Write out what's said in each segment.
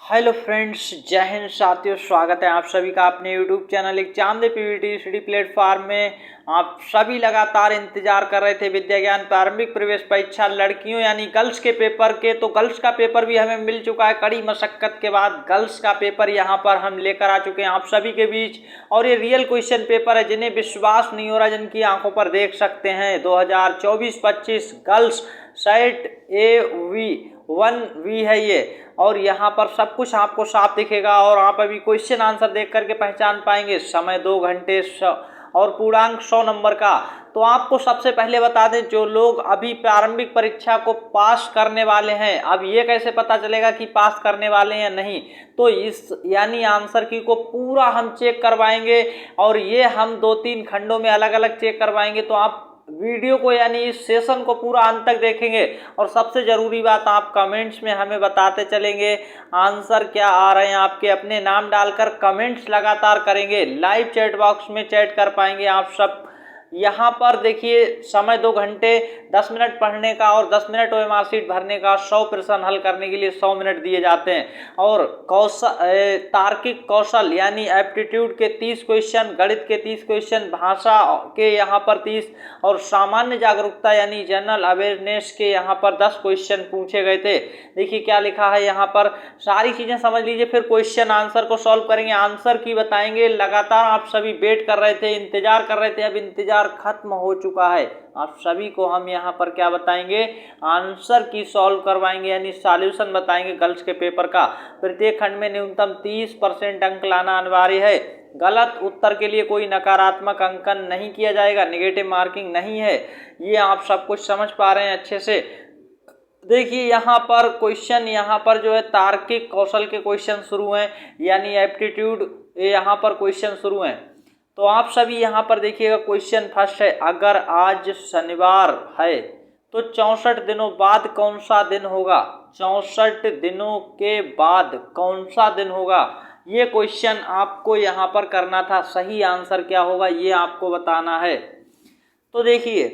Hello friends, जय हिंद साथियों। स्वागत है आप सभी का अपने यूट्यूब चैनल एग्जाम दे पीवीटी स्टडी प्लेटफॉर्म में। आप सभी लगातार इंतजार कर रहे थे विद्या ज्ञान प्रारंभिक प्रवेश परीक्षा लड़कियों यानी गर्ल्स के पेपर के। तो गर्ल्स का पेपर भी हमें मिल चुका है। कड़ी मशक्कत के बाद गर्ल्स का पेपर यहाँ पर हम लेकर आ चुके हैं आप सभी के बीच। और ये रियल क्वेश्चन पेपर है, जिन्हें विश्वास नहीं हो रहा, जिनकी आंखों पर देख सकते हैं। 2024-25 गर्ल्स सेट A1V है ये। और यहाँ पर सब कुछ आपको साफ दिखेगा और आप अभी क्वेश्चन आंसर देख करके पहचान पाएंगे। समय 2 घंटे और पूर्णांक 100 नंबर का। तो आपको सबसे पहले बता दें, जो लोग अभी प्रारंभिक परीक्षा को पास करने वाले हैं, अब ये कैसे पता चलेगा कि पास करने वाले हैं या नहीं। तो इस यानी आंसर की को पूरा हम चेक करवाएंगे और ये हम 2-3 खंडों में अलग अलग चेक करवाएंगे। तो आप वीडियो को यानी इस सेशन को पूरा अंत तक देखेंगे। और सबसे ज़रूरी बात, आप कमेंट्स में हमें बताते चलेंगे आंसर क्या आ रहे हैं आपके। अपने नाम डालकर कमेंट्स लगातार करेंगे, लाइव चैट बॉक्स में चैट कर पाएंगे आप सब। यहाँ पर देखिए, समय 2 घंटे 10 मिनट पढ़ने का और 10 मिनट OMR शीट भरने का। 100 प्रश्न हल करने के लिए 100 मिनट दिए जाते हैं। और तार्किक कौशल यानी एप्टीट्यूड के 30 क्वेश्चन, गणित के 30 क्वेश्चन, भाषा के यहाँ पर 30 और सामान्य जागरूकता यानी जनरल अवेयरनेस के यहाँ पर 10 क्वेश्चन पूछे गए थे। देखिए क्या लिखा है यहाँ पर, सारी चीज़ें समझ लीजिए, फिर क्वेश्चन आंसर को सॉल्व करेंगे, आंसर की बताएंगे। लगातार आप सभी वेट कर रहे थे, इंतजार कर रहे थे, अब इंतजार खत्म हो चुका है। आप सभी को हम यहाँ पर क्या बताएंगे, आंसर की सॉल्व करवाएंगे यानी सॉल्यूशन बताएंगे गर्ल्स के पेपर का। प्रत्येक खंड में न्यूनतम 30% अंक लाना अनिवार्य है। गलत उत्तर के लिए कोई नकारात्मक अंकन नहीं किया जाएगा, नेगेटिव मार्किंग नहीं है। ये आप सब कुछ समझ पा रहे हैं अच्छे से। देखिए यहाँ पर क्वेश्चन, यहाँ पर जो है तार्किक कौशल के क्वेश्चन शुरू हैं यानी एप्टीट्यूड, यहाँ पर क्वेश्चन शुरू हैं। तो आप सभी यहाँ पर देखिएगा, क्वेश्चन फर्स्ट है, अगर आज शनिवार है तो 64 दिनों बाद कौन सा दिन होगा। 64 दिनों के बाद कौन सा दिन होगा, ये क्वेश्चन आपको यहाँ पर करना था। सही आंसर क्या होगा ये आपको बताना है। तो देखिए,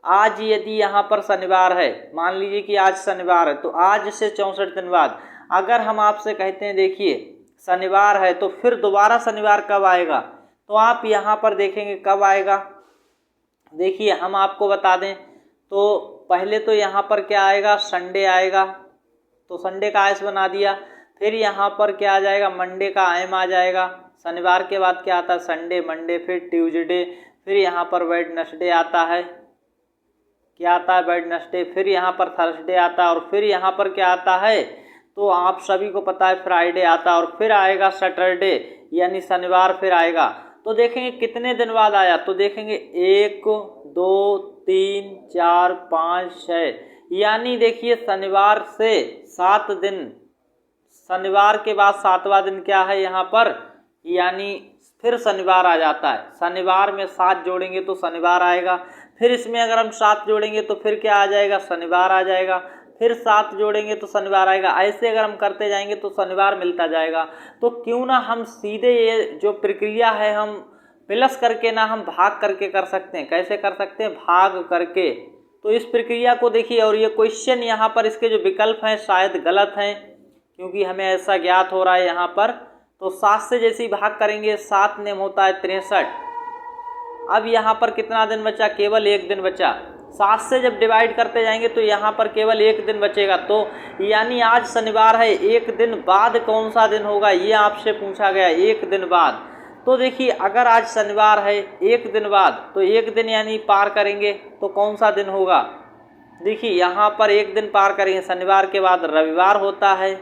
आज यदि यहाँ पर शनिवार है, मान लीजिए कि आज शनिवार है, तो आज से 64 दिन बाद अगर हम आपसे कहते हैं देखिए शनिवार है, तो फिर दोबारा शनिवार कब आएगा, तो आप यहाँ पर देखेंगे कब आएगा। देखिए हम आपको बता दें, तो पहले तो यहाँ पर क्या आएगा, संडे आएगा, तो संडे का आयस बना दिया। फिर यहाँ पर क्या आ जाएगा, मंडे का आयम आ जाएगा। शनिवार के बाद क्या आता है, संडे, मंडे, फिर ट्यूसडे, फिर यहाँ पर वेडनेसडे आता है। क्या आता है, वेडनेसडे। फिर यहाँ पर थर्सडे आता है और फिर यहाँ पर क्या आता है, तो आप सभी को पता है फ्राइडे आता है। और फिर आएगा सैटरडे यानी शनिवार फिर आएगा। तो देखेंगे कितने दिन बाद आया, तो देखेंगे 1 2 3 4 5 6 यानी देखिए शनिवार से 7 दिन, शनिवार के बाद 7वां दिन क्या है यहाँ पर, यानी फिर शनिवार आ जाता है। शनिवार में 7 जोड़ेंगे तो शनिवार आएगा। फिर इसमें अगर हम 7 जोड़ेंगे तो फिर क्या आ जाएगा, शनिवार आ जाएगा। फिर 7 जोड़ेंगे तो शनिवार आएगा। ऐसे अगर हम करते जाएंगे तो शनिवार मिलता जाएगा। तो क्यों ना हम सीधे ये जो प्रक्रिया है हम प्लस करके ना हम भाग करके कर सकते हैं। कैसे कर सकते हैं, भाग करके। तो इस प्रक्रिया को देखिए, और ये क्वेश्चन यहाँ पर इसके जो विकल्प हैं शायद गलत हैं, क्योंकि हमें ऐसा ज्ञात हो रहा है यहाँ पर। तो 7 से जैसे ही भाग करेंगे, 7 नेम होता है 63। अब यहाँ पर कितना दिन बचा, केवल 1 दिन बचा। 7 से जब डिवाइड करते जाएंगे तो यहाँ पर केवल 1 दिन बचेगा। तो यानी आज शनिवार है, 1 दिन बाद कौन सा दिन होगा ये आपसे पूछा गया, 1 दिन बाद। तो देखिए अगर आज शनिवार है 1 दिन बाद, तो 1 दिन यानी पार करेंगे तो कौन सा दिन होगा। देखिए यहाँ पर 1 दिन पार करेंगे, शनिवार के बाद रविवार होता है।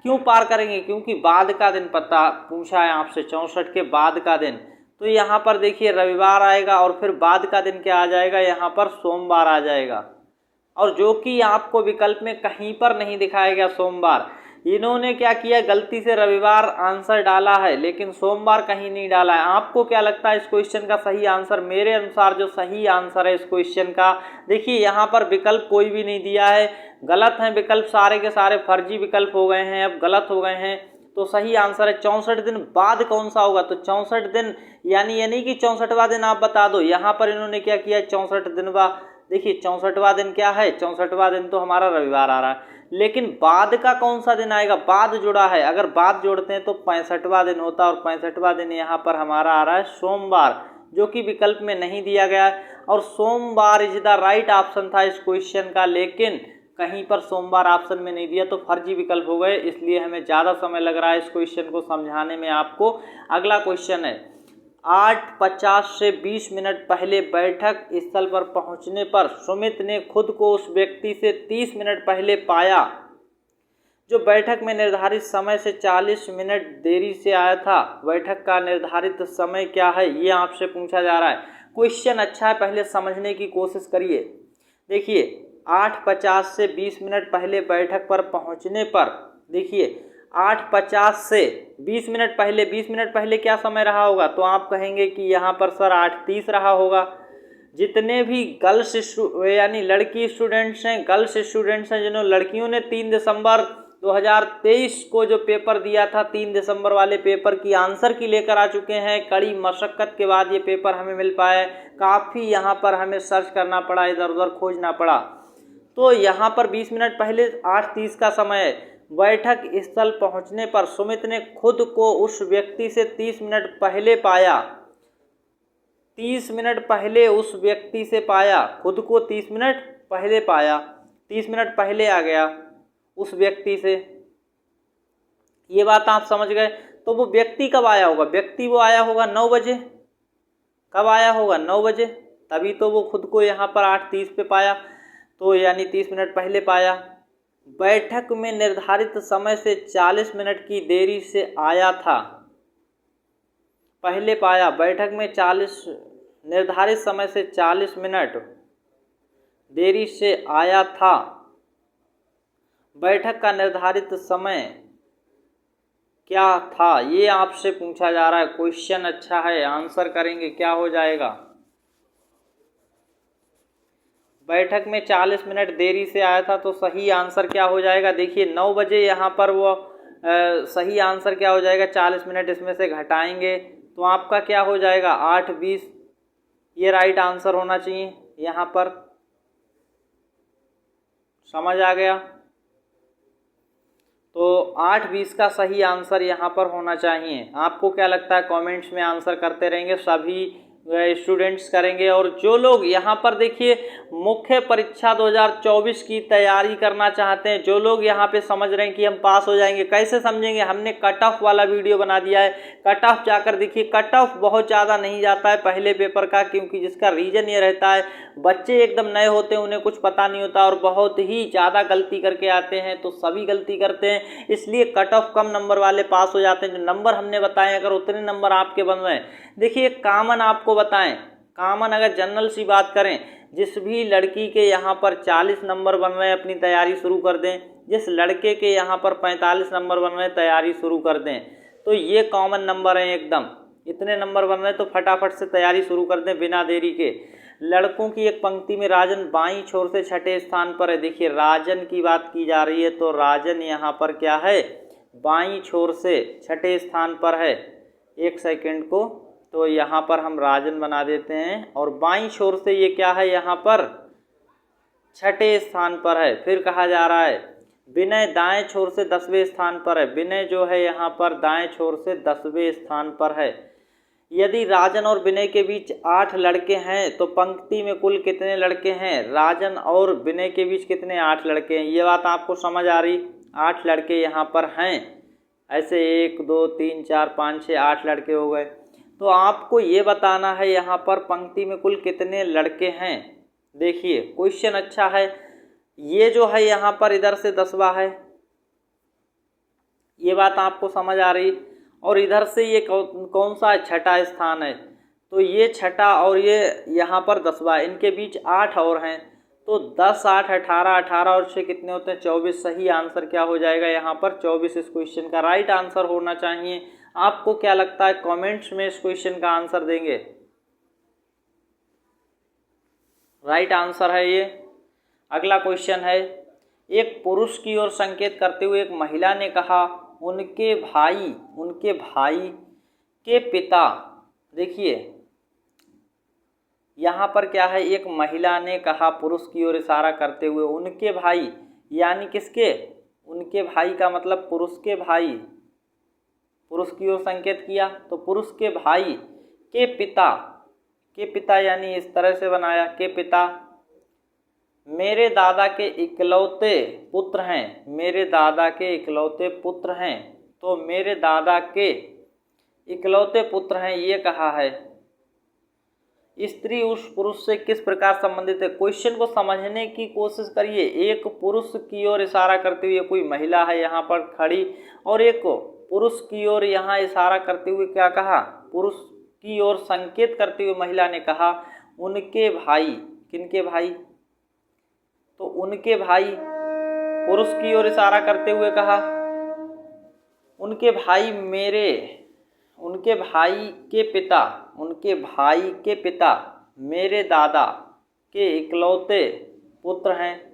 क्यों पार करेंगे, क्योंकि बाद का दिन पता पूछा है आपसे, 64 के बाद का दिन। तो यहाँ पर देखिए रविवार आएगा और फिर बाद का दिन क्या आ जाएगा, यहाँ पर सोमवार आ जाएगा। और जो कि आपको विकल्प में कहीं पर नहीं दिखाया गया सोमवार। इन्होंने क्या किया, गलती से रविवार आंसर डाला है लेकिन सोमवार कहीं नहीं डाला है। आपको क्या लगता है इस क्वेश्चन का सही आंसर, मेरे अनुसार जो सही आंसर है इस क्वेश्चन का, देखिए यहाँ पर विकल्प कोई भी नहीं दिया है, गलत हैं विकल्प, सारे के सारे फर्जी विकल्प हो गए हैं, अब गलत हो गए हैं। तो सही आंसर है 64 दिन बाद कौन सा होगा। तो 64 दिन यानी ये नहीं कि 64वां दिन आप बता दो। यहाँ पर इन्होंने क्या किया, 64 दिन बाद। देखिए 64वां दिन क्या है, 64वां दिन तो हमारा रविवार आ रहा है, लेकिन बाद का कौन सा दिन आएगा, बाद जुड़ा है, अगर बाद जोड़ते हैं तो 65वां दिन होता है और 65वां दिन यहाँ पर हमारा आ रहा है सोमवार, जो कि विकल्प में नहीं दिया गया है। और सोमवार इज द राइट ऑप्शन था इस क्वेश्चन का, लेकिन कहीं पर सोमवार ऑप्शन में नहीं दिया तो फर्जी विकल्प हो गए, इसलिए हमें ज़्यादा समय लग रहा है इस क्वेश्चन को समझाने में आपको। अगला क्वेश्चन है 8:50 से 20 मिनट पहले बैठक स्थल पर पहुंचने पर सुमित ने खुद को उस व्यक्ति से 30 मिनट पहले पाया जो बैठक में निर्धारित समय से 40 मिनट देरी से आया था। बैठक का निर्धारित समय क्या है, ये आपसे पूछा जा रहा है। क्वेश्चन अच्छा है, पहले समझने की कोशिश करिए। देखिए 8:50 से 20 मिनट पहले बैठक पर पहुंचने पर, देखिए 8:50 से 20 मिनट पहले, 20 मिनट पहले क्या समय रहा होगा, तो आप कहेंगे कि यहाँ पर सर 8:30 रहा होगा। जितने भी गर्ल्स यानी लड़की स्टूडेंट्स हैं, गर्ल्स स्टूडेंट्स हैं, जिन्होंने लड़कियों ने 3 दिसंबर 2023 को जो पेपर दिया था, 3 दिसंबर वाले पेपर की आंसर की लेकर आ चुके हैं। कड़ी मशक्क़त के बाद ये पेपर हमें मिल पाया है, काफ़ी यहाँ पर हमें सर्च करना पड़ा, इधर उधर खोजना पड़ा। तो यहाँ पर 20 मिनट पहले 8:30 का समय है। बैठक स्थल पहुँचने पर सुमित ने खुद को उस व्यक्ति से 30 मिनट पहले पाया। 30 मिनट पहले उस व्यक्ति से पाया, खुद को 30 मिनट पहले पाया, 30 मिनट पहले आ गया उस व्यक्ति से। ये बात आप समझ गए। तो वो व्यक्ति कब आया होगा, व्यक्ति वो आया होगा 9 बजे। कब आया होगा, 9 बजे, तभी तो वो खुद को यहाँ पर 8:30 पे पाया, तो यानी 30 मिनट पहले पाया। बैठक में निर्धारित समय से 40 मिनट की देरी से आया था, पहले पाया। बैठक में 40 निर्धारित समय से 40 मिनट देरी से आया था। बैठक का निर्धारित समय क्या था, ये आपसे पूछा जा रहा है। क्वेश्चन अच्छा है, आंसर करेंगे क्या हो जाएगा। बैठक में 40 मिनट देरी से आया था, तो सही आंसर क्या हो जाएगा। देखिए 9 बजे यहाँ पर वो सही आंसर क्या हो जाएगा, 40 मिनट इसमें से घटाएंगे तो आपका क्या हो जाएगा 8:20, ये राइट आंसर होना चाहिए यहाँ पर। समझ आ गया। तो 8:20 का सही आंसर यहाँ पर होना चाहिए। आपको क्या लगता है, कमेंट्स में आंसर करते रहेंगे, सभी स्टूडेंट्स करेंगे। और जो लोग यहाँ पर देखिए मुख्य परीक्षा 2024 की तैयारी करना चाहते हैं, जो लोग यहाँ पे समझ रहे हैं कि हम पास हो जाएंगे, कैसे समझेंगे, हमने कट ऑफ वाला वीडियो बना दिया है। कट ऑफ जाकर देखिए, कट ऑफ बहुत ज़्यादा नहीं जाता है पहले पेपर का, क्योंकि जिसका रीज़न ये रहता है बच्चे एकदम नए होते हैं, उन्हें कुछ पता नहीं होता और बहुत ही ज़्यादा गलती करके आते हैं, तो सभी गलती करते हैं, इसलिए कट ऑफ कम नंबर वाले पास हो जाते हैं। जो नंबर हमने बताए, अगर उतने नंबर आपके बन रहे हैं, देखिए कॉमन आपको बताएं, कॉमन अगर जनरल सी बात करें, जिस भी लड़की के यहाँ पर 40 नंबर बन रहे हैं अपनी तैयारी शुरू कर दें, जिस लड़के के यहाँ पर 45 नंबर बन रहे हैं तैयारी शुरू कर दें, तो ये कॉमन नंबर हैं एकदम। इतने नंबर बन रहे हैं तो फटाफट से तैयारी शुरू कर दें बिना देरी के। लड़कों की एक पंक्ति में राजन बाईं छोर से 6ठे स्थान पर है। देखिए राजन की बात की जा रही है, तो राजन यहाँ पर क्या है, बाईं छोर से 6ठे स्थान पर है। एक सेकंड को, तो यहाँ पर हम राजन बना देते हैं, और बाईं छोर से ये क्या है, यहाँ पर 6ठे स्थान पर है। फिर कहा जा रहा है विनय दाएं छोर से 10वें स्थान पर है। विनय जो है यहाँ पर दाएं छोर से 10वें स्थान पर है। यदि राजन और विनय के बीच 8 लड़के हैं तो पंक्ति में कुल कितने लड़के हैं। राजन और विनय के बीच कितने, 8 लड़के हैं। ये बात आपको समझ आ रही, 8 लड़के यहाँ पर हैं। ऐसे 1 2 3 4 5 6 8 लड़के हो गए। तो आपको ये बताना है यहाँ पर पंक्ति में कुल कितने लड़के हैं। देखिए क्वेश्चन अच्छा है। ये जो है यहाँ पर इधर से 10वां है, ये बात आपको समझ आ रही। और इधर से ये कौन सा 6ठा स्थान है, तो ये 6ठा और ये यहाँ पर 10वां, इनके बीच 8 और हैं, तो 10 8 18, 18 और 6 कितने होते हैं, 24। सही आंसर क्या हो जाएगा यहाँ पर 24 इस क्वेश्चन का राइट आंसर होना चाहिए। आपको क्या लगता है, कमेंट्स में इस क्वेश्चन का आंसर देंगे। राइट आंसर है ये। अगला क्वेश्चन है, एक पुरुष की ओर संकेत करते हुए एक महिला ने कहा उनके भाई के पिता। देखिए यहाँ पर क्या है, एक महिला ने कहा पुरुष की ओर इशारा करते हुए उनके भाई, यानी किसके, उनके भाई का मतलब पुरुष के भाई, पुरुष की ओर संकेत किया तो पुरुष के भाई के पिता, के पिता यानी इस तरह से बनाया, के पिता मेरे दादा के इकलौते पुत्र हैं, मेरे दादा के इकलौते पुत्र हैं, तो मेरे दादा के इकलौते पुत्र हैं ये कहा है। स्त्री उस पुरुष से किस प्रकार संबंधित है, क्वेश्चन को समझने की कोशिश करिए। एक पुरुष की ओर इशारा करते हुए कोई महिला है यहाँ पर खड़ी, और एक पुरुष की ओर यहाँ इशारा करते हुए क्या कहा, पुरुष की ओर संकेत करते हुए महिला ने कहा उनके भाई, किनके भाई, तो उनके भाई, पुरुष की ओर इशारा करते हुए कहा उनके भाई मेरे, उनके भाई के पिता, उनके भाई के पिता मेरे दादा के इकलौते पुत्र हैं।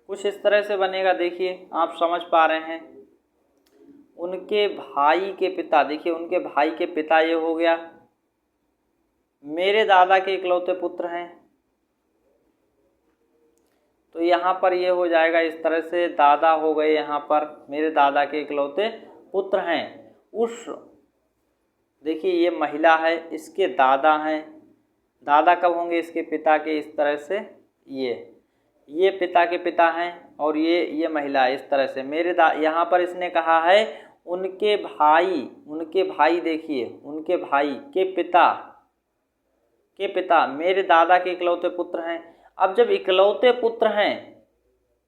कुछ इस तरह से बनेगा, देखिए आप समझ पा रहे हैं। उनके भाई के पिता, देखिए उनके भाई के पिता ये हो गया, मेरे दादा के इकलौते पुत्र हैं, तो यहाँ पर ये हो जाएगा इस तरह से, दादा हो गए यहाँ पर, मेरे दादा के इकलौते पुत्र हैं। उस, देखिए ये महिला है, इसके दादा हैं, दादा कब होंगे, इसके पिता के, इस तरह से ये पिता के पिता हैं, और ये महिला है इस तरह से। मेरे यहाँ पर इसने कहा है उनके भाई, उनके भाई, देखिए उनके भाई के पिता मेरे दादा के इकलौते पुत्र हैं। अब जब इकलौते पुत्र हैं,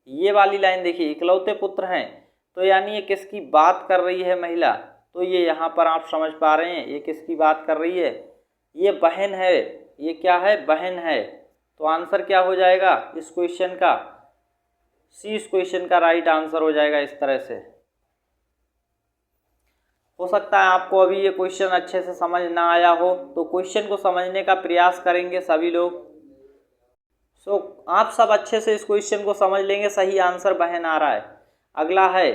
ये वाली लाइन देखिए, इकलौते पुत्र हैं, तो यानी ये किसकी बात कर रही है महिला, तो ये यहाँ पर आप समझ पा रहे हैं ये किसकी बात कर रही है, ये बहन है, ये क्या है, बहन है। तो आंसर क्या हो जाएगा इस क्वेश्चन का, सी इस क्वेश्चन का राइट आंसर हो जाएगा इस तरह से। हो सकता है आपको अभी ये क्वेश्चन अच्छे से समझ ना आया हो, तो क्वेश्चन को समझने का प्रयास करेंगे सभी लोग। आप सब अच्छे से इस क्वेश्चन को समझ लेंगे, सही आंसर बहन आ रहा है। अगला है,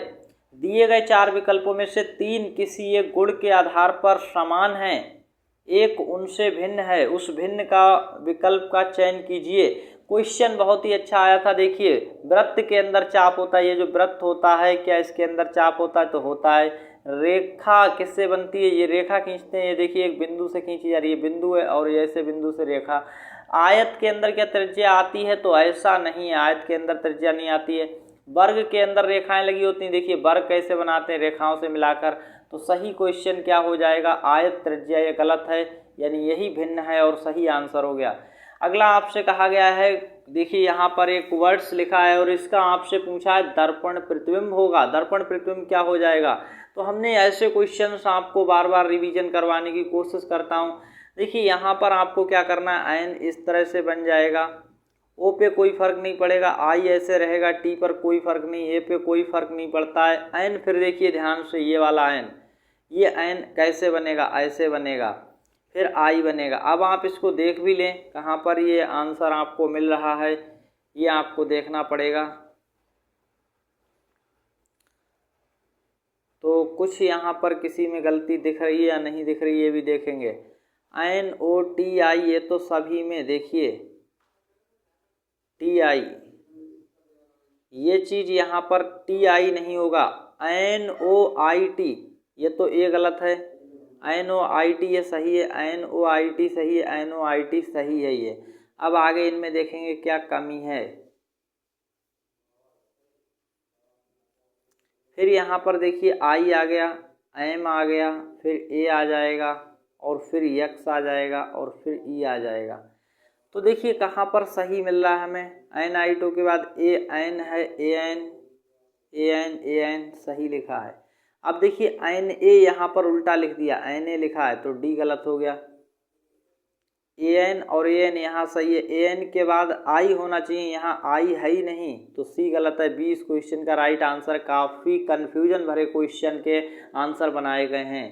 दिए गए 4 विकल्पों में से 3 किसी एक गुण के आधार पर समान हैं, एक उनसे भिन्न है, उस भिन्न का विकल्प का चयन कीजिए। क्वेश्चन बहुत ही अच्छा आया था। देखिए वृत्त के अंदर चाप होता है, ये जो वृत्त होता है क्या इसके अंदर चाप होता है, तो होता है। रेखा किससे बनती है, ये रेखा खींचते हैं, ये देखिए एक बिंदु से खींची जा रही है, बिंदु है, और ऐसे बिंदु से रेखा। आयत के अंदर क्या त्रिज्या आती है, तो ऐसा नहीं है, आयत के अंदर त्रिज्या नहीं आती है। वर्ग के अंदर रेखाएं लगी होती हैं, देखिए वर्ग कैसे बनाते हैं, रेखाओं से मिलाकर। तो सही क्वेश्चन क्या हो जाएगा, आयत त्रिज्या, ये गलत है, यानी यही भिन्न है और सही आंसर हो गया। अगला आपसे कहा गया है, देखिए यहाँ पर एक वर्ड्स लिखा है और इसका आपसे पूछा है दर्पण प्रतिबिंब होगा, दर्पण प्रतिबिंब क्या हो जाएगा। तो हमने ऐसे क्वेश्चंस आपको बार बार रिवीजन करवाने की कोशिश करता हूँ। देखिए यहाँ पर आपको क्या करना है, एन इस तरह से बन जाएगा, ओ पे कोई फर्क नहीं पड़ेगा, आई ऐसे रहेगा, टी पर कोई फर्क नहीं, ए पे कोई फर्क नहीं पड़ता है, एन फिर देखिए ध्यान से ये वाला एन, ये एन कैसे बनेगा, ऐसे बनेगा, फिर आई बनेगा। अब आप इसको देख भी लें कहाँ पर ये आंसर आपको मिल रहा है, ये आपको देखना पड़ेगा। तो कुछ यहाँ पर किसी में गलती दिख रही है या नहीं दिख रही है, ये भी देखेंगे। एन ओ टी आई, ये तो सभी में देखिए टी आई, ये चीज़ यहाँ पर टी आई नहीं होगा, एन ओ आई टी, ये तो ए गलत है, एन ओ आई टी ये सही है, एन ओ आई टी सही है, एन ओ आई टी सही है ये। अब आगे इनमें देखेंगे क्या कमी है। फिर यहाँ पर देखिए आई आ गया, एम आ गया, फिर ए आ जाएगा, और फिर यक्स आ जाएगा, और फिर ई आ जाएगा। तो देखिए कहाँ पर सही मिल रहा है हमें, एन आई टू के बाद ए एन है, ए एन सही लिखा है। अब देखिए एन ए यहाँ पर उल्टा लिख दिया, एन ए लिखा है, तो डी गलत हो गया। ए एन और ए एन यहाँ सही है, ए एन के बाद आई होना चाहिए, यहाँ आई है ही नहीं, तो सी गलत है। बी इस क्वेश्चन का राइट आंसर। काफ़ी कन्फ्यूजन भरे क्वेश्चन के आंसर बनाए गए हैं,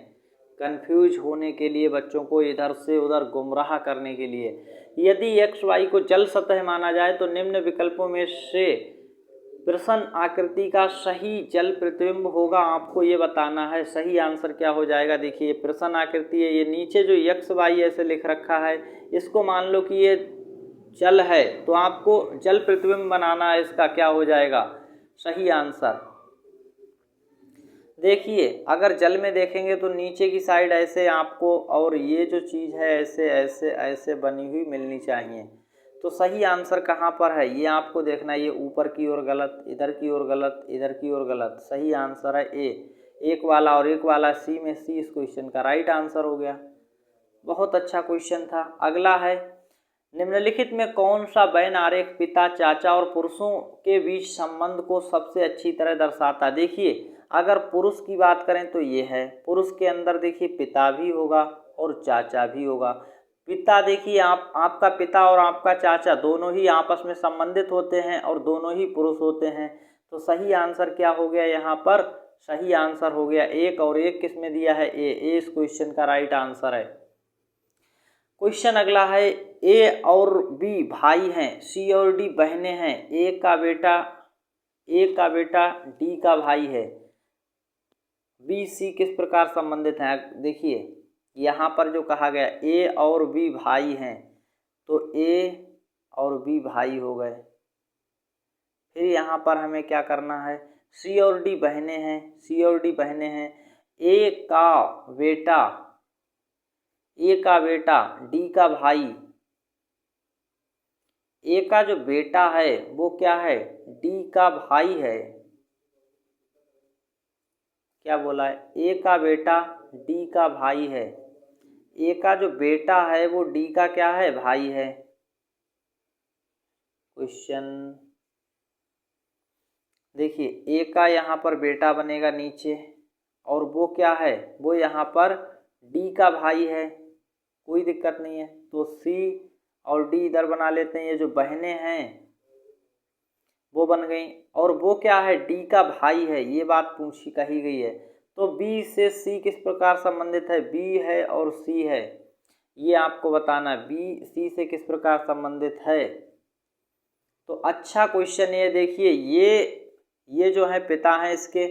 कंफ्यूज होने के लिए, बच्चों को इधर से उधर गुमराह करने के लिए। यदि एक्स वाई को जल सतह माना जाए तो निम्न विकल्पों में से प्रश्न आकृति का सही जल प्रतिबिंब होगा, आपको ये बताना है। सही आंसर क्या हो जाएगा, देखिए ये प्रश्न आकृति है, ये नीचे जो एक्स वाई ऐसे लिख रखा है, इसको मान लो कि ये जल है तो आपको जल प्रतिबिंब बनाना है, इसका क्या हो जाएगा सही आंसर। देखिए अगर जल में देखेंगे तो नीचे की साइड ऐसे आपको, और ये जो चीज़ है ऐसे ऐसे ऐसे बनी हुई मिलनी चाहिए। तो सही आंसर कहाँ पर है ये आपको देखना है। ये ऊपर की ओर गलत, इधर की ओर गलत, इधर की ओर गलत। सही आंसर है ए, एक वाला और एक वाला सी में सी इस क्वेश्चन का राइट आंसर हो गया। बहुत अच्छा क्वेश्चन था। अगला है, निम्नलिखित में कौन सा बैन आरेख पिता, चाचा और पुरुषों के बीच संबंध को सबसे अच्छी तरह दर्शाता। देखिए अगर पुरुष की बात करें तो ये है, पुरुष के अंदर देखिए पिता भी होगा और चाचा भी होगा। पिता देखिए आपका पिता और आपका चाचा दोनों ही आपस में संबंधित होते हैं और दोनों ही पुरुष होते हैं। तो सही आंसर क्या हो गया यहाँ पर, सही आंसर हो गया एक, और एक किस में दिया है ए इस क्वेश्चन का राइट आंसर है। क्वेश्चन अगला है, ए और बी भाई हैं, सी और डी बहनें हैं, ए का बेटा डी का भाई है, बी सी किस प्रकार संबंधित हैं। देखिए यहाँ पर जो कहा गया ए और बी भाई हैं तो ए और बी भाई हो गए। फिर यहाँ पर हमें क्या करना है, सी और डी बहनें हैं, सी और डी बहनें हैं, ए का बेटा डी का भाई, ए का जो बेटा है वो क्या है डी का भाई है। क्या बोला है, ए का बेटा डी का भाई है, ए का जो बेटा है वो डी का क्या है भाई है। क्वेश्चन देखिए ए का यहाँ पर बेटा बनेगा नीचे, और वो क्या है वो यहाँ पर डी का भाई है, कोई दिक्कत नहीं है। तो सी और डी इधर बना लेते हैं, ये जो बहनें हैं वो बन गई, और वो क्या है डी का भाई है, ये बात पूछी कही गई है। तो बी से सी किस प्रकार संबंधित है, बी है और सी है, ये आपको बताना, बी सी से किस प्रकार संबंधित है। तो अच्छा क्वेश्चन ये देखिए, ये जो है पिता है इसके,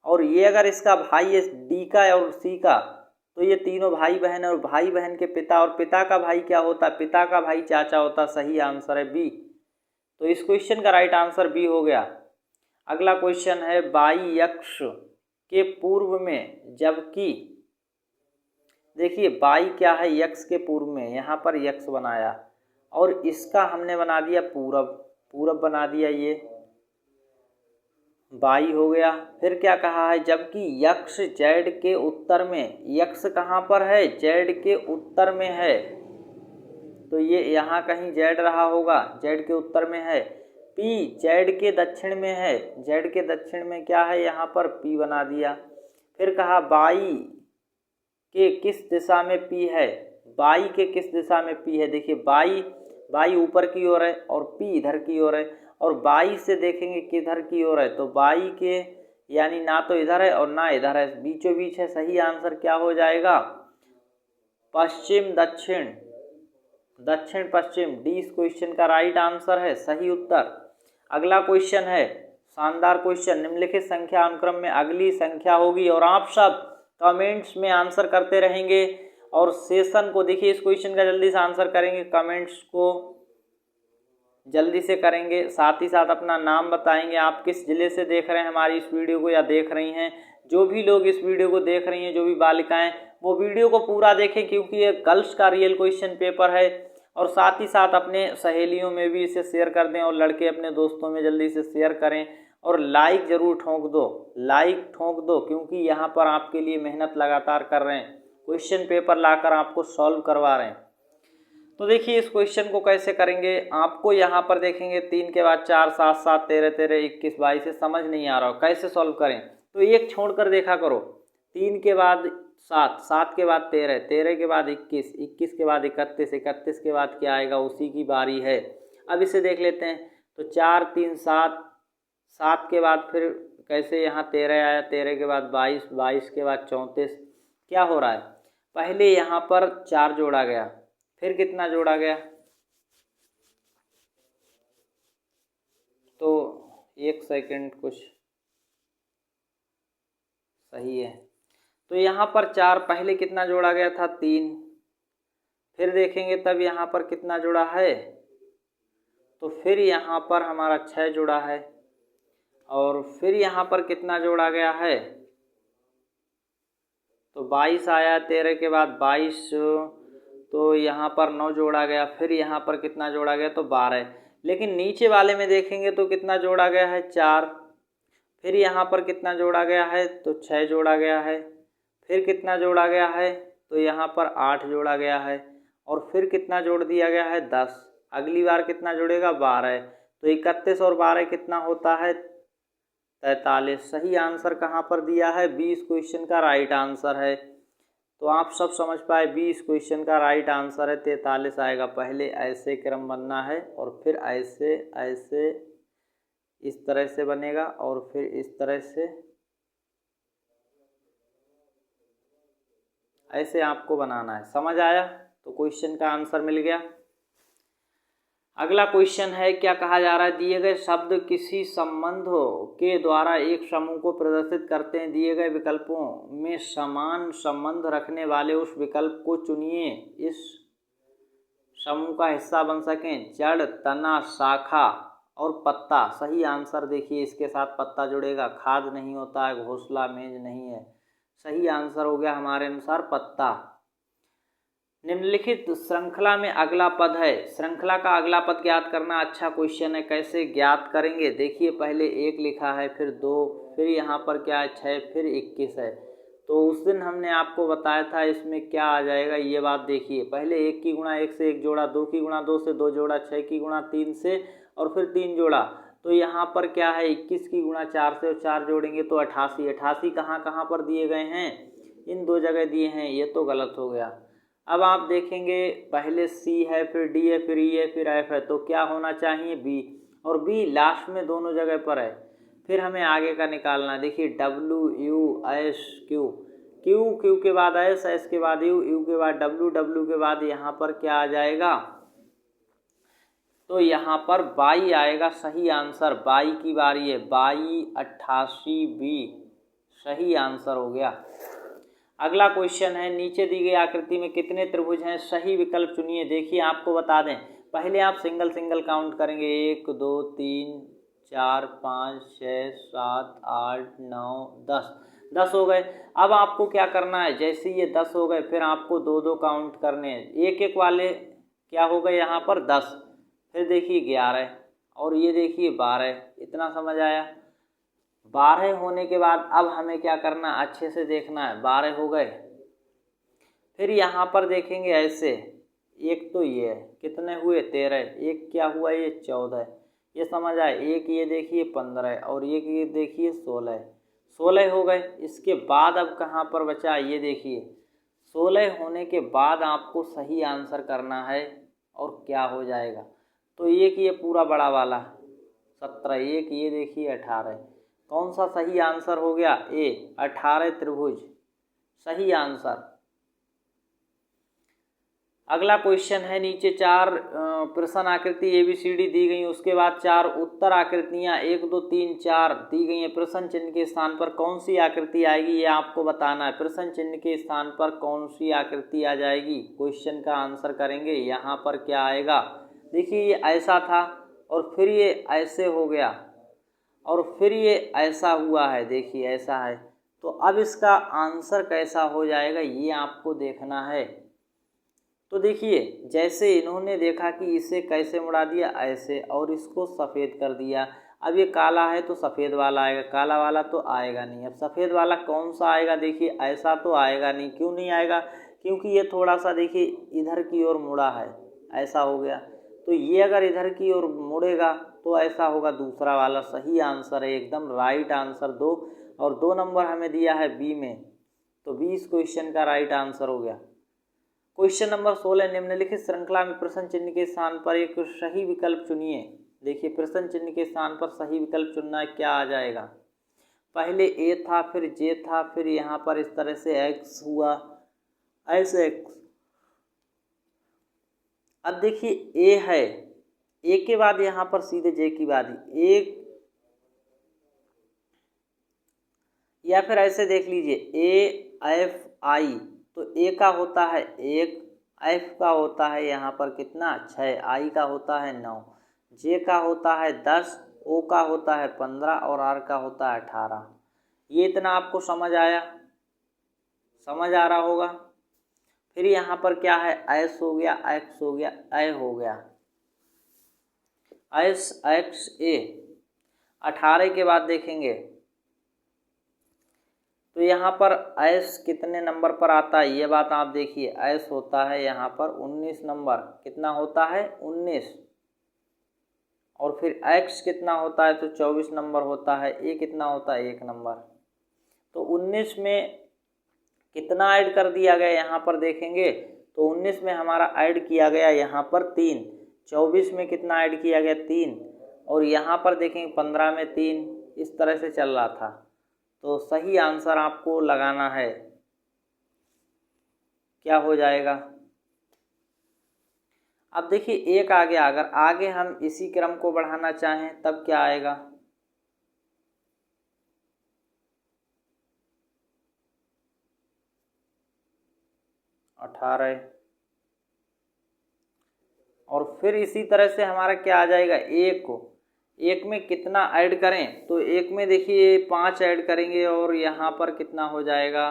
और ये अगर इसका भाई है डी का और सी का, तो ये तीनों भाई बहन है, और भाई बहन के पिता, और पिता का भाई क्या होता है, पिता का भाई चाचा होता। सही आंसर है बी। तो इस क्वेश्चन का राइट आंसर बी हो गया। अगला क्वेश्चन है, बाई यक्ष के पूर्व में जबकि, देखिए बाई क्या है यक्ष के पूर्व में, यहाँ पर यक्ष बनाया और इसका हमने बना दिया पूरब बना दिया, ये बाई हो गया। फिर क्या कहा है, जबकि यक्ष जेड के उत्तर में, यक्ष कहाँ पर है जेड के उत्तर में है, तो ये यहाँ कहीं जेड रहा होगा, जेड के उत्तर में है। पी जेड के दक्षिण में है, जेड के दक्षिण में क्या है यहाँ पर पी बना दिया। फिर कहा बाई के किस दिशा में पी है, बाई के किस दिशा में पी है। देखिए बाई ऊपर की ओर है और पी इधर की ओर है, और बाई से देखेंगे किधर की ओर है, तो बाई के यानी ना तो इधर है और ना इधर है, बीचों बीच है। सही आंसर क्या हो जाएगा, पश्चिम दक्षिण, दक्षिण पश्चिम, डी इस क्वेश्चन का राइट आंसर है, सही उत्तर। अगला क्वेश्चन है शानदार क्वेश्चन, निम्नलिखित संख्या अनुक्रम में अगली संख्या होगी, और आप सब कमेंट्स में आंसर करते रहेंगे, और सेशन को देखिए इस क्वेश्चन का जल्दी से आंसर करेंगे, कमेंट्स को जल्दी से करेंगे, साथ ही साथ अपना नाम बताएंगे, आप किस जिले से देख रहे हैं हमारी इस वीडियो को या देख रही हैं। जो भी लोग इस वीडियो को देख रही हैं, जो भी बालिकाएं, वो वीडियो को पूरा देखें, क्योंकि ये गर्ल्स का रियल क्वेश्चन पेपर है। और साथ ही साथ अपने सहेलियों में भी इसे शेयर कर दें, और लड़के अपने दोस्तों में जल्दी से शेयर करें, और लाइक ज़रूर ठोंक दो, क्योंकि यहाँ पर आपके लिए मेहनत लगातार कर रहे हैं, क्वेश्चन पेपर लाकर आपको सॉल्व करवा रहे हैं। तो देखिए इस क्वेश्चन को कैसे करेंगे, आपको यहाँ पर देखेंगे 3 के बाद 4, 7, 7, 13, 13, 21, 22 से समझ नहीं आ रहा हो कैसे सॉल्व करें, तो एक छोड़कर देखा करो। 3 के बाद 7, 7 के बाद 13, 13 के बाद 21, 21 के बाद 31, 31 के बाद क्या आएगा, उसी की बारी है। अब इसे देख लेते हैं, तो 4, 3, 7, 7 के बाद फिर कैसे यहाँ 13 आया, 13 के बाद 22, 22 के बाद 34, क्या हो रहा है, पहले यहाँ पर 4 जोड़ा गया, फिर कितना जोड़ा गया, तो एक सेकंड कुछ सही है, तो यहाँ पर 4 पहले कितना जोड़ा गया था 3, फिर देखेंगे तब यहाँ पर कितना जोड़ा है तो फिर यहाँ पर हमारा 6 जोड़ा है और फिर यहाँ पर कितना जोड़ा गया है, तो 22 आया, 13 के बाद 22, तो यहाँ पर 9 जोड़ा गया, फिर यहाँ पर कितना जोड़ा गया, तो 12। लेकिन नीचे वाले में देखेंगे तो कितना जोड़ा गया है, 4। फिर यहाँ पर कितना जोड़ा गया है, तो 6 जोड़ा गया है। फिर कितना जोड़ा गया है, तो यहाँ पर 8 जोड़ा गया है और फिर कितना जोड़ दिया गया है, 10। अगली बार कितना जुड़ेगा, 12। तो 31 और 12 कितना होता है, 43। सही आंसर कहाँ पर दिया है, 20 क्वेश्चन का राइट आंसर है। तो आप सब समझ पाए 20 क्वेश्चन का राइट आंसर है 43 आएगा। पहले ऐसे क्रम बनना है और फिर ऐसे ऐसे इस तरह से बनेगा और फिर इस तरह से ऐसे आपको बनाना है। समझ आया? तो क्वेश्चन का आंसर मिल गया। अगला क्वेश्चन है, क्या कहा जा रहा है, दिए गए शब्द किसी संबंध के द्वारा एक समूह को प्रदर्शित करते हैं। दिए गए विकल्पों में समान संबंध रखने वाले उस विकल्प को चुनिए इस समूह का हिस्सा बन सकें। जड़, तना, शाखा और पत्ता। सही आंसर देखिए, इसके साथ पत्ता जुड़ेगा। खाद नहीं होता है, घोंसला, मेज नहीं है। सही आंसर हो गया हमारे अनुसार पत्ता। निम्नलिखित श्रृंखला में अगला पद है। श्रृंखला का अगला पद ज्ञात करना अच्छा क्वेश्चन है। कैसे ज्ञात करेंगे, देखिए पहले 1 लिखा है, फिर 2, फिर यहाँ पर क्या है 6, फिर 21 है। तो उस दिन हमने आपको बताया था इसमें क्या आ जाएगा, ये बात देखिए। पहले 1 की गुणा 1 से 1 जोड़ा, 2 की गुणा 2 से 2 जोड़ा, 6 की गुणा 3 से और फिर 3 जोड़ा। तो यहाँ पर क्या है, 21 की गुणा 4 से और 4 जोड़ेंगे तो 88। 88 कहाँ कहाँ पर दिए गए हैं, इन 2 जगह दिए हैं, ये तो गलत हो गया। अब आप देखेंगे पहले सी है, फिर डी है, फिर ई है, फिर एफ है, तो क्या होना चाहिए, बी। और बी लास्ट में दोनों जगह पर है। फिर हमें आगे का निकालना है। देखिए W, you, S, Q. Q, Q के बाद एस, एस के बाद यू, यू के बाद डब्ल्यू, डब्ल्यू के बाद यहाँ पर क्या आ जाएगा, तो यहाँ पर 22 आएगा। सही आंसर 22 की बारी है। 22, 88, बी सही आंसर हो गया। अगला क्वेश्चन है, नीचे दी गई आकृति में कितने त्रिभुज हैं, सही विकल्प चुनिए। देखिए आपको बता दें, पहले आप सिंगल सिंगल काउंट करेंगे। 1, 2, 3, 4, 5, 6, 7, 8, 9, 10। 10 हो गए। अब आपको क्या करना है, जैसे ये 10 हो गए फिर आपको 2 2 काउंट करने हैं। एक एक वाले क्या हो गए यहाँ पर 10, फिर देखिए 11 और ये देखिए 12। इतना समझ आया। 12 होने के बाद अब हमें क्या करना, अच्छे से देखना है। 12 हो गए, फिर यहाँ पर देखेंगे ऐसे, एक तो ये है, कितने हुए 13, एक क्या हुआ ये 14, ये समझ आए। एक ये देखिए 15 और एक ये देखिए 16, 16 हो गए। इसके बाद अब कहाँ पर बचा, ये देखिए 16 होने के बाद आपको सही आंसर करना है और क्या हो जाएगा, तो एक ये पूरा बड़ा वाला 17, एक ये देखिए 18। कौन सा सही आंसर हो गया, ए 18 त्रिभुज सही आंसर। अगला क्वेश्चन है, नीचे 4 प्रश्न आकृति ABCD दी गई, उसके बाद 4 उत्तर आकृतियां 1 2 3 4 दी गई हैं। प्रश्न चिन्ह के स्थान पर कौन सी आकृति आएगी, ये आपको बताना है। प्रश्न चिन्ह के स्थान पर कौन सी आकृति आ जाएगी, क्वेश्चन का आंसर करेंगे। यहाँ पर क्या आएगा, देखिए ये ऐसा था और फिर ये ऐसे हो गया और फिर ये ऐसा हुआ है, देखिए ऐसा है। तो अब इसका आंसर कैसा हो जाएगा ये आपको देखना है। तो देखिए जैसे इन्होंने देखा कि इसे कैसे मुड़ा दिया, ऐसे, और इसको सफ़ेद कर दिया। अब ये काला है तो सफ़ेद वाला आएगा, काला वाला तो आएगा नहीं। अब सफ़ेद वाला कौन सा आएगा, देखिए ऐसा तो आएगा नहीं। क्यों नहीं आएगा, क्योंकि ये थोड़ा सा देखिए इधर की ओर मुड़ा है, ऐसा हो गया। तो ये अगर इधर की ओर मुड़ेगा तो ऐसा होगा, दूसरा वाला सही आंसर है, एकदम राइट आंसर 2। और 2 नंबर हमें दिया है बी में, तो 20 क्वेश्चन का राइट आंसर हो गया। क्वेश्चन नंबर 16, निम्नलिखित श्रृंखला में प्रश्न चिन्ह के स्थान पर एक सही विकल्प चुनिए। देखिए प्रश्न चिन्ह के स्थान पर सही विकल्प चुनना है, क्या आ जाएगा। पहले ए था, फिर जे था, फिर यहाँ पर इस तरह से एक्स हुआ, ऐसे एक्स। अब देखिए ए है, ए के बाद यहाँ पर सीधे जे की बारी, एक, या फिर ऐसे देख लीजिए AFI, तो ए का होता है 1, एफ का होता है यहाँ पर कितना 6, आई का होता है 9। जे का होता है 10, ओ का होता है 15 और आर का होता है 18। ये इतना आपको समझ आया, समझ आ रहा होगा। फिर यहाँ पर क्या है, एस हो गया, एक्स हो गया, ए हो गया, एस एक्स ए। 18 के बाद देखेंगे तो यहाँ पर एस कितने नंबर पर आता है, ये बात आप देखिए। एस होता है यहाँ पर 19 नंबर, कितना होता है 19। और फिर एक्स कितना होता है तो 24 नंबर होता है। ए कितना होता है 1 नंबर। तो 19 में कितना ऐड कर दिया गया यहाँ पर देखेंगे तो 19 में हमारा ऐड किया गया यहाँ पर 3। 24 में कितना ऐड किया गया 3। और यहाँ पर देखेंगे 15 में 3। इस तरह से चल रहा था। तो सही आंसर आपको लगाना है, क्या हो जाएगा। अब देखिए एक आ गया, अगर आगे हम इसी क्रम को बढ़ाना चाहें तब क्या आएगा। अठारह। और फिर इसी तरह से हमारा क्या आ जाएगा, एक को। एक में कितना ऐड करें तो एक में देखिए 5 ऐड करेंगे और यहाँ पर कितना हो जाएगा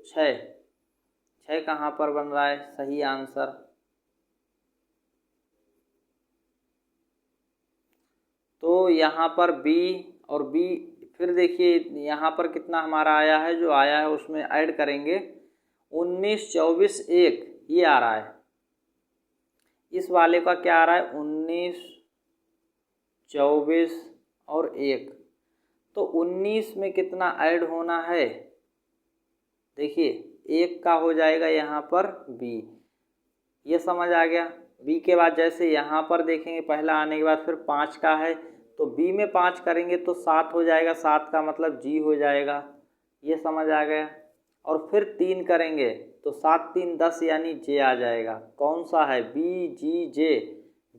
6। 6 कहाँ पर बन रहा है सही आंसर। तो यहाँ पर बी और बी, फिर देखिए यहाँ पर कितना हमारा आया है, जो आया है उसमें ऐड करेंगे 19, 24, 1 ये आ रहा है। इस वाले का क्या आ रहा है 19, 24 और 1। तो 19 में कितना ऐड होना है, देखिए 1 का हो जाएगा यहाँ पर बी। ये समझ आ गया। बी के बाद जैसे यहाँ पर देखेंगे पहला आने के बाद फिर 5 का है, तो बी में 5 करेंगे तो 7 हो जाएगा। 7 का मतलब जी हो जाएगा, ये समझ आ गया। और फिर 3 करेंगे तो 7 3 10 यानी जे आ जाएगा। कौन सा है, बी जी जे।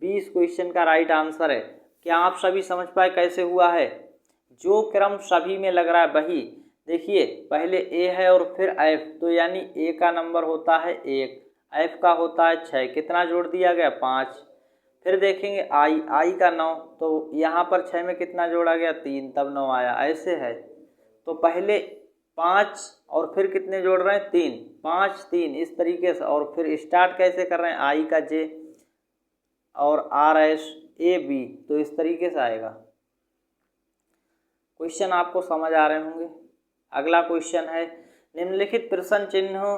बी इस क्वेश्चन का राइट आंसर है। क्या आप सभी समझ पाए कैसे हुआ है। जो क्रम सभी में लग रहा है वही। देखिए पहले ए है और फिर एफ, तो यानी ए का नंबर होता है 1, एफ का होता है 6, कितना जोड़ दिया गया 5। फिर देखेंगे आई, आई का 9, तो यहाँ पर 6 में कितना जोड़ा गया 3, तब 9 आया। ऐसे है। तो पहले 5 और फिर कितने जोड़ रहे हैं 3, 5 3 इस तरीके से। और फिर स्टार्ट कैसे कर रहे हैं, आई का जे और आर एस ए बी, तो इस तरीके से आएगा। क्वेश्चन आपको समझ आ रहे होंगे। अगला क्वेश्चन है, निम्नलिखित प्रश्न चिन्हों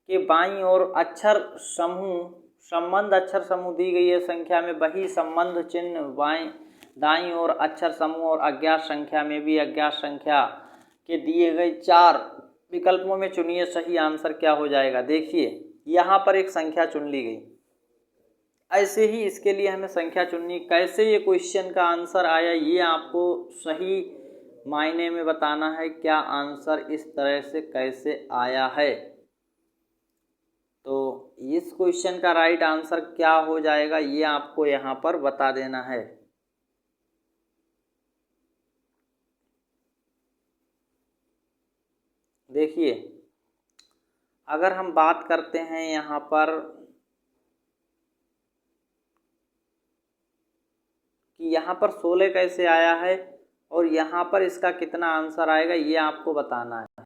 के बाईं ओर अक्षर समूह, संबंध अक्षर समूह दी गई है संख्या में, वही संबंध चिन्ह बाईं दाईं ओर अक्षर समूह और अज्ञात संख्या में भी अज्ञात संख्या के दिए गए 4 विकल्पों में चुनिए सही आंसर क्या हो जाएगा। देखिए यहाँ पर एक संख्या चुन ली गई, ऐसे ही इसके लिए हमें संख्या चुननी। कैसे ये क्वेश्चन का आंसर आया ये आपको सही मायने में बताना है, क्या आंसर इस तरह से कैसे आया है। तो इस क्वेश्चन का राइट आंसर क्या हो जाएगा ये आपको यहाँ पर बता देना है। देखिए अगर हम बात करते हैं यहाँ पर कि यहाँ पर 16 कैसे आया है और यहाँ पर इसका कितना आंसर आएगा ये आपको बताना है।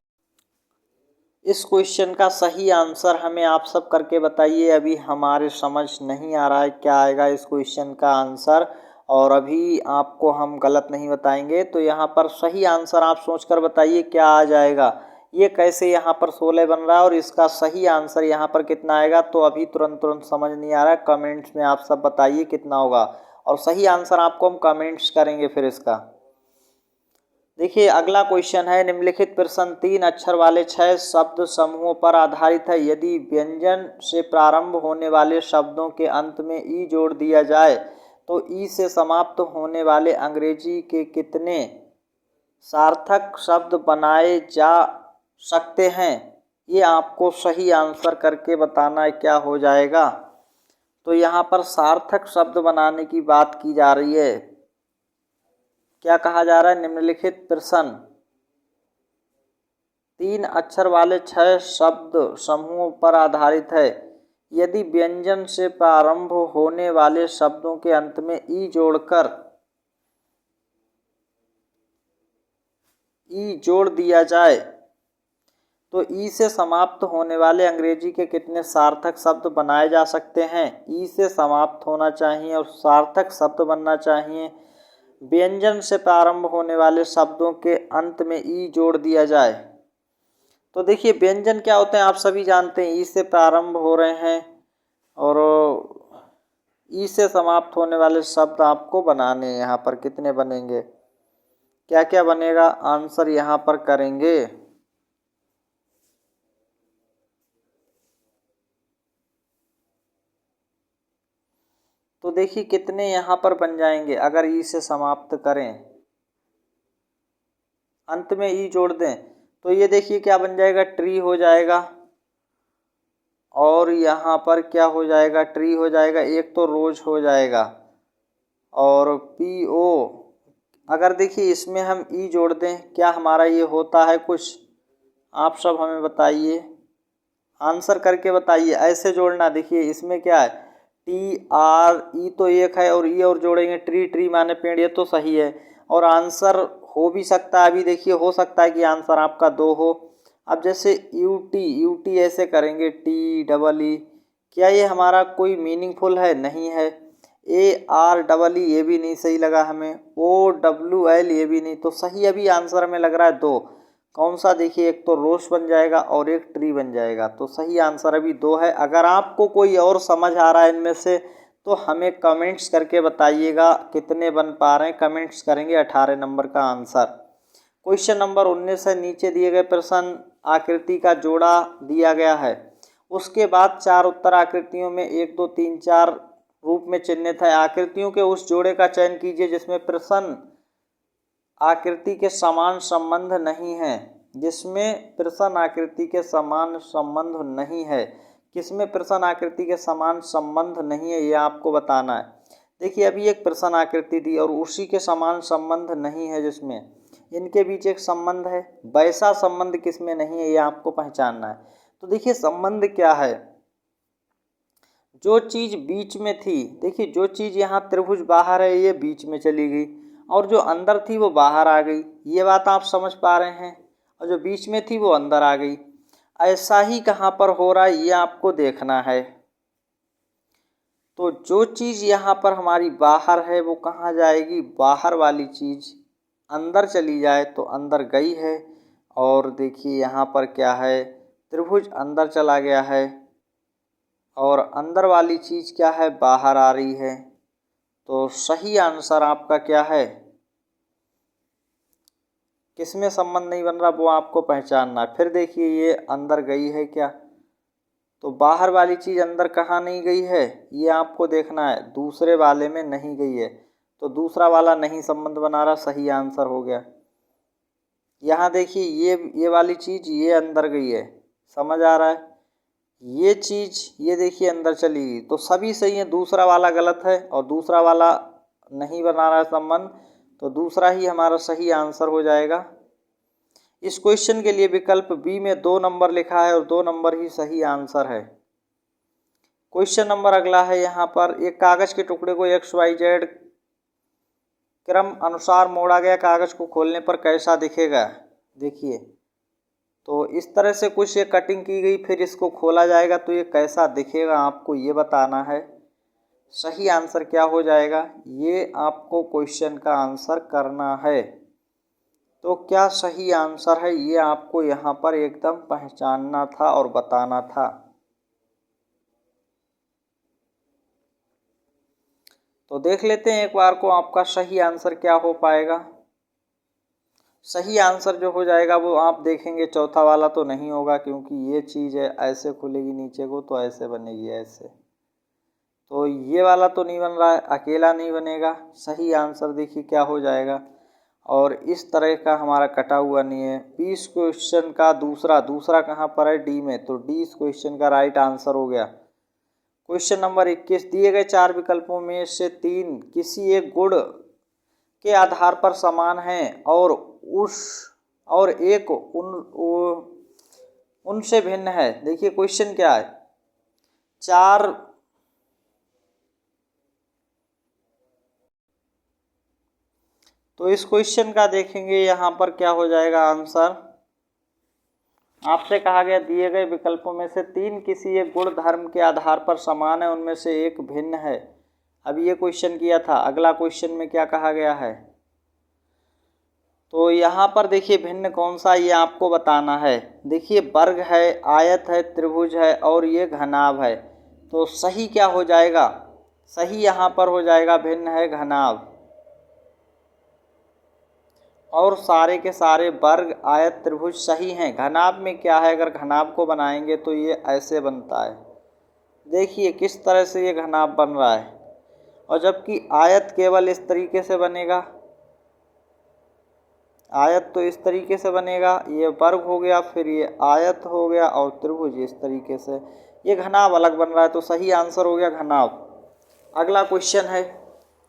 इस क्वेश्चन का सही आंसर हमें आप सब करके बताइए। अभी हमारे समझ नहीं आ रहा है क्या आएगा इस क्वेश्चन का आंसर, और अभी आपको हम गलत नहीं बताएंगे। तो यहाँ पर सही आंसर आप सोचकर बताइए क्या आ जाएगा। ये कैसे यहाँ पर 16 बन रहा है और इसका सही आंसर यहाँ पर कितना आएगा, तो अभी तुरंत समझ नहीं आ रहा है। कमेंट्स में आप सब बताइए कितना होगा, और सही आंसर आपको हम कमेंट्स करेंगे फिर इसका। देखिए अगला क्वेश्चन है, निम्नलिखित प्रश्न 3 अक्षर वाले 6 शब्द समूहों पर आधारित है। यदि व्यंजन से प्रारंभ होने वाले शब्दों के अंत में ई जोड़ दिया जाए तो ई से समाप्त होने वाले अंग्रेजी के कितने सार्थक शब्द बनाए जा सकते हैं, ये आपको सही आंसर करके बताना है क्या हो जाएगा। तो यहाँ पर सार्थक शब्द बनाने की बात की जा रही है। क्या कहा जा रहा है, निम्नलिखित प्रश्न 3 अक्षर वाले 6 शब्द समूहों पर आधारित है। यदि व्यंजन से प्रारंभ होने वाले शब्दों के अंत में ई जोड़ दिया जाए तो ई से समाप्त होने वाले अंग्रेजी के कितने सार्थक शब्द बनाए जा सकते हैं। ई से समाप्त होना चाहिए और सार्थक शब्द बनना चाहिए। व्यंजन से प्रारंभ होने वाले शब्दों के अंत में ई जोड़ दिया जाए। तो देखिए व्यंजन क्या होते हैं आप सभी जानते हैं, ई से प्रारंभ हो रहे हैं और ई से समाप्त होने वाले शब्द आपको बनाने हैं। यहाँ पर कितने बनेंगे, क्या क्या बनेगा, आंसर यहाँ पर करेंगे। तो देखिए कितने यहाँ पर बन जाएंगे अगर ई से समाप्त करें, अंत में ई जोड़ दें तो ये देखिए क्या बन जाएगा, ट्री हो जाएगा। और यहाँ पर क्या हो जाएगा, ट्री हो जाएगा, एक तो रोज हो जाएगा। और पी ओ अगर देखिए इसमें हम ई जोड़ दें, क्या हमारा ये होता है कुछ, आप सब हमें बताइए, आंसर करके बताइए। ऐसे जोड़ना, देखिए इसमें क्या है, टी आर ई तो एक है और ई और जोड़ेंगे, ट्री ट्री माने पेड़, ये तो सही है। और आंसर हो भी सकता है, अभी देखिए हो सकता है कि आंसर आपका 2 हो। अब जैसे यूटी ऐसे करेंगे, टी डबल ई, क्या ये हमारा कोई मीनिंगफुल है, नहीं है। ए आर डबल ई ये भी नहीं सही लगा हमें, ओ डब्ल्यू एल ये भी नहीं, तो सही अभी आंसर में लग रहा है 2। कौन सा, देखिए एक तो रोज बन जाएगा और एक ट्री बन जाएगा, तो सही आंसर अभी 2 है। अगर आपको कोई और समझ आ रहा है इनमें से तो हमें कमेंट्स करके बताइएगा कितने बन पा रहे हैं, कमेंट्स करेंगे 18 नंबर का आंसर। क्वेश्चन नंबर 19 है, नीचे दिए गए प्रश्न आकृति का जोड़ा दिया गया है, उसके बाद 4 उत्तर आकृतियों में 1 2 3 4 रूप में चिन्हित है। आकृतियों के उस जोड़े का चयन कीजिए जिसमें प्रश्न आकृति के समान संबंध नहीं है, जिसमें प्रश्न आकृति के समान संबंध नहीं है। किसमें प्रश्न आकृति के समान संबंध नहीं है ये आपको बताना है। देखिए अभी एक प्रश्न आकृति दी और उसी के समान संबंध नहीं है, जिसमें इनके बीच एक संबंध है, वैसा संबंध किसमें नहीं है ये आपको पहचानना है। तो देखिए संबंध क्या है, जो चीज़ बीच में थी, देखिए जो चीज़ यहाँ त्रिभुज बाहर है ये बीच में चली गई और जो अंदर थी वो बाहर आ गई, ये बात आप समझ पा रहे हैं, और जो बीच में थी वो अंदर आ गई। ऐसा ही कहाँ पर हो रहा है ये आपको देखना है। तो जो चीज़ यहाँ पर हमारी बाहर है वो कहाँ जाएगी, बाहर वाली चीज़ अंदर चली जाए तो अंदर गई है। और देखिए यहाँ पर क्या है, त्रिभुज अंदर चला गया है और अंदर वाली चीज़ क्या है, बाहर आ रही है। तो सही आंसर आपका क्या है, किसमें संबंध नहीं बन रहा वो आपको पहचानना है। फिर देखिए ये अंदर गई है क्या, तो बाहर वाली चीज़ अंदर कहाँ नहीं गई है ये आपको देखना है, दूसरे वाले में नहीं गई है, तो दूसरा वाला नहीं संबंध बना रहा, सही आंसर हो गया। यहाँ देखिए ये वाली चीज़ ये अंदर गई है, समझ आ रहा है, ये चीज़ ये देखिए अंदर चली गई, तो सभी सही है, दूसरा वाला गलत है और दूसरा वाला नहीं बना रहा है संबंध, तो दूसरा ही हमारा सही आंसर हो जाएगा। इस क्वेश्चन के लिए विकल्प बी में 2 नंबर लिखा है और 2 नंबर ही सही आंसर है। क्वेश्चन नंबर अगला है, यहाँ पर एक कागज के टुकड़े को XYZ क्रम अनुसार मोड़ा गया, कागज को खोलने पर कैसा दिखेगा। देखिए तो इस तरह से कुछ ये कटिंग की गई, फिर इसको खोला जाएगा तो ये कैसा दिखेगा आपको ये बताना है। सही आंसर क्या हो जाएगा ये आपको क्वेश्चन का आंसर करना है। तो क्या सही आंसर है ये आपको यहाँ पर एकदम पहचानना था और बताना था। तो देख लेते हैं एक बार को आपका सही आंसर क्या हो पाएगा। सही आंसर जो हो जाएगा वो आप देखेंगे, चौथा वाला तो नहीं होगा क्योंकि ये चीज़ है ऐसे खुलेगी नीचे को तो ऐसे बनेगी ऐसे, तो ये वाला तो नहीं बन रहा है, अकेला नहीं बनेगा। सही आंसर देखिए क्या हो जाएगा, और इस तरह का हमारा कटा हुआ नहीं है। 20 क्वेश्चन का दूसरा कहाँ पर है, डी में, तो डी इस क्वेश्चन का राइट आंसर हो गया। क्वेश्चन नंबर 21, दिए गए 4 विकल्पों में से 3 किसी एक गुण के आधार पर समान हैं और एक उनसे भिन्न है। देखिए क्वेश्चन क्या है, 4। तो इस क्वेश्चन का देखेंगे यहाँ पर क्या हो जाएगा आंसर। आपसे कहा गया दिए गए विकल्पों में से 3 किसी एक गुण धर्म के आधार पर समान है, उनमें से एक भिन्न है। अब ये क्वेश्चन किया था, अगला क्वेश्चन में क्या कहा गया है। तो यहाँ पर देखिए भिन्न कौन सा, ये आपको बताना है। देखिए वर्ग है, आयत है, त्रिभुज है और ये घनाभ है। तो सही क्या हो जाएगा, सही यहाँ पर हो जाएगा भिन्न है घनाभ। और सारे के सारे वर्ग आयत त्रिभुज सही हैं। घनाभ में क्या है, अगर घनाभ को बनाएंगे तो ये ऐसे बनता है। देखिए किस तरह से ये घनाभ बन रहा है। और जबकि आयत केवल इस तरीके से बनेगा, आयत तो इस तरीके से बनेगा, ये वर्ग हो गया, फिर ये आयत हो गया और त्रिभुज इस तरीके से। ये घनाभ अलग बन रहा है, तो सही आंसर हो गया घनाभ। अगला क्वेश्चन है,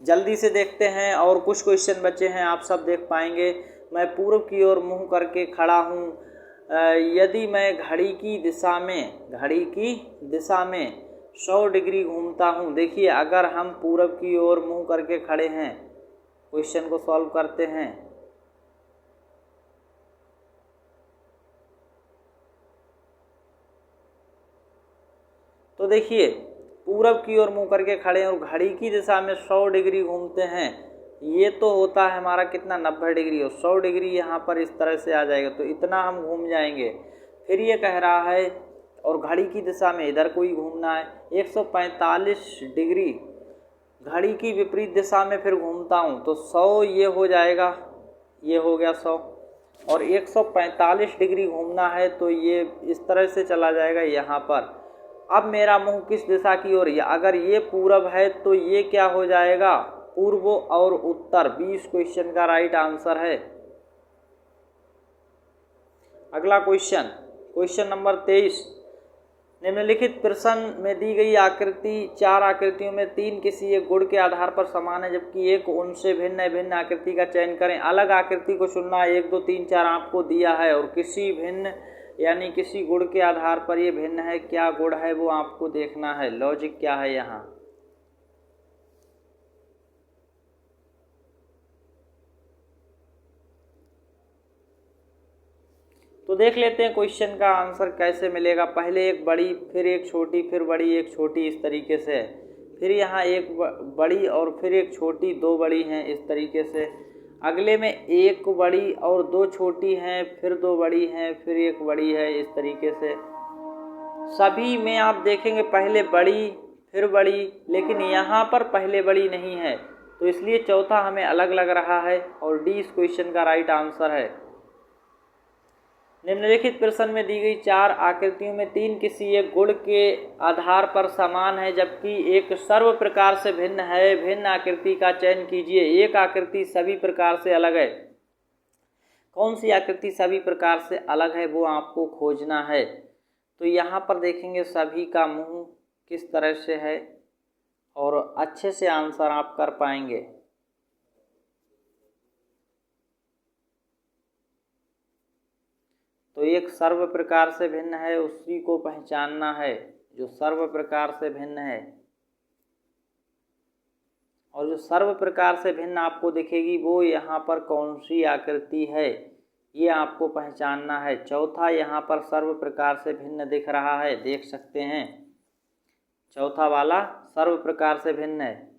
जल्दी से देखते हैं और कुछ क्वेश्चन बचे हैं, आप सब देख पाएंगे। मैं पूर्व की ओर मुंह करके खड़ा हूँ, यदि मैं घड़ी की दिशा में 100 डिग्री घूमता हूँ। देखिए अगर हम पूर्व की ओर मुंह करके खड़े हैं, क्वेश्चन को सॉल्व करते हैं। तो देखिए पूरब की ओर मुंह करके खड़े हैं और घड़ी की दिशा में 100 डिग्री घूमते हैं। ये तो होता है हमारा कितना, 90 डिग्री, और 100 डिग्री यहाँ पर इस तरह से आ जाएगा, तो इतना हम घूम जाएंगे। फिर ये कह रहा है और घड़ी की दिशा में इधर कोई घूमना है, 145 डिग्री घड़ी की विपरीत दिशा में फिर घूमता हूँ, तो 100 ये हो जाएगा, ये हो गया 100। और 145 डिग्री घूमना है तो ये इस तरह से चला जाएगा यहाँ पर। अब मेरा मुंह किस दिशा की ओर है, अगर ये पूरब है तो ये क्या हो जाएगा, पूर्व और उत्तर। 20 क्वेश्चन का राइट आंसर है। अगला क्वेश्चन, क्वेश्चन नंबर 23। निम्नलिखित प्रश्न में दी गई आकृति 4 आकृतियों में 3 किसी एक गुण के आधार पर समान है, जबकि एक उनसे भिन्न आकृति का चयन करें। अलग आकृति को चुनना, 1 2 3 4 आपको दिया है और किसी भिन्न यानी किसी गुण के आधार पर ये भिन्न है। क्या गुण है वो आपको देखना है, लॉजिक क्या है यहाँ। तो देख लेते हैं क्वेश्चन का आंसर कैसे मिलेगा। पहले एक बड़ी, फिर एक छोटी, फिर बड़ी, एक छोटी, इस तरीके से। फिर यहाँ एक बड़ी और फिर एक छोटी, 2 बड़ी हैं, इस तरीके से। अगले में एक बड़ी और 2 छोटी हैं, फिर 2 बड़ी हैं, फिर एक बड़ी है, इस तरीके से। सभी में आप देखेंगे पहले बड़ी फिर बड़ी, लेकिन यहाँ पर पहले बड़ी नहीं है, तो इसलिए चौथा हमें अलग लग रहा है और डी इस क्वेश्चन का राइट आंसर है। निम्नलिखित प्रश्न में दी गई 4 आकृतियों में 3 किसी एक गुण के आधार पर समान है, जबकि एक सर्व प्रकार से भिन्न है। भिन्न आकृति का चयन कीजिए। एक आकृति सभी प्रकार से अलग है। कौन सी आकृति सभी प्रकार से अलग है वो आपको खोजना है। तो यहाँ पर देखेंगे सभी का मुंह किस तरह से है और अच्छे से आंसर आप कर पाएंगे। तो एक सर्व प्रकार से भिन्न है, उसी को पहचानना है जो सर्व प्रकार से भिन्न है। और जो सर्व प्रकार से भिन्न आपको दिखेगी वो यहाँ पर कौन सी आकृति है, ये आपको पहचानना है। चौथा यहाँ पर सर्व प्रकार से भिन्न दिख रहा है, देख सकते हैं, चौथा वाला सर्व प्रकार से भिन्न है।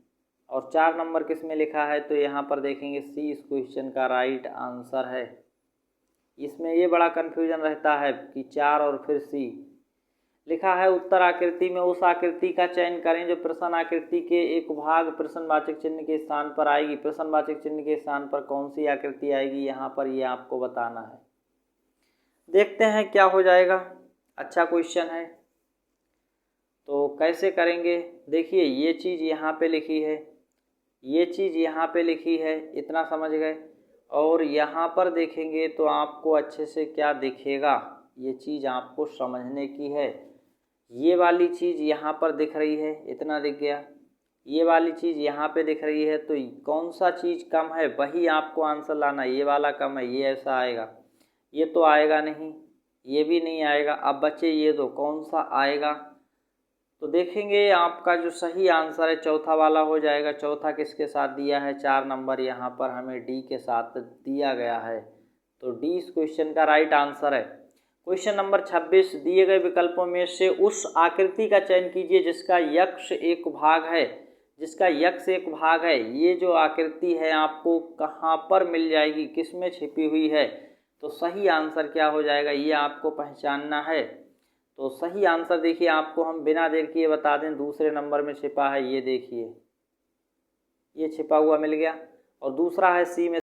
और 4 नंबर किस में लिखा है, तो यहाँ पर देखेंगे सी इस क्वेश्चन का राइट आंसर है। इसमें ये बड़ा कन्फ्यूजन रहता है कि 4 और फिर सी लिखा है। उत्तर आकृति में उस आकृति का चयन करें जो प्रश्न आकृति के एक भाग प्रश्नवाचक चिन्ह के स्थान पर आएगी। प्रश्नवाचक चिन्ह के स्थान पर कौन सी आकृति आएगी, यहाँ पर ये आपको बताना है। देखते हैं क्या हो जाएगा। अच्छा क्वेश्चन है, तो कैसे करेंगे। देखिए ये चीज़ यहाँ पे लिखी है, ये चीज़ यहाँ पे लिखी है, इतना समझ गए। और यहाँ पर देखेंगे तो आपको अच्छे से क्या दिखेगा, ये चीज़ आपको समझने की है। ये वाली चीज़ यहाँ पर दिख रही है, इतना दिख गया। ये वाली चीज़ यहाँ पे दिख रही है, तो कौन सा चीज़ कम है वही आपको आंसर लाना। ये वाला कम है, ये ऐसा आएगा, ये तो आएगा नहीं, ये भी नहीं आएगा। अब बच्चे ये दो, कौन सा आएगा, तो देखेंगे आपका जो सही आंसर है चौथा वाला हो जाएगा। चौथा किसके साथ दिया है? 4 नंबर यहाँ पर हमें डी के साथ दिया गया है, तो डी इस क्वेश्चन का राइट आंसर है। क्वेश्चन नंबर 26, दिए गए विकल्पों में से उस आकृति का चयन कीजिए जिसका यक्ष एक भाग है। जिसका यक्ष एक भाग है, ये जो आकृति है आपको कहाँ पर मिल जाएगी, किस में छिपी हुई है? तो सही आंसर क्या हो जाएगा, ये आपको पहचानना है। तो सही आंसर देखिए आपको हम बिना देर किए बता दें, दूसरे नंबर में छिपा है, ये देखिए, ये छिपा हुआ मिल गया। और दूसरा है सी में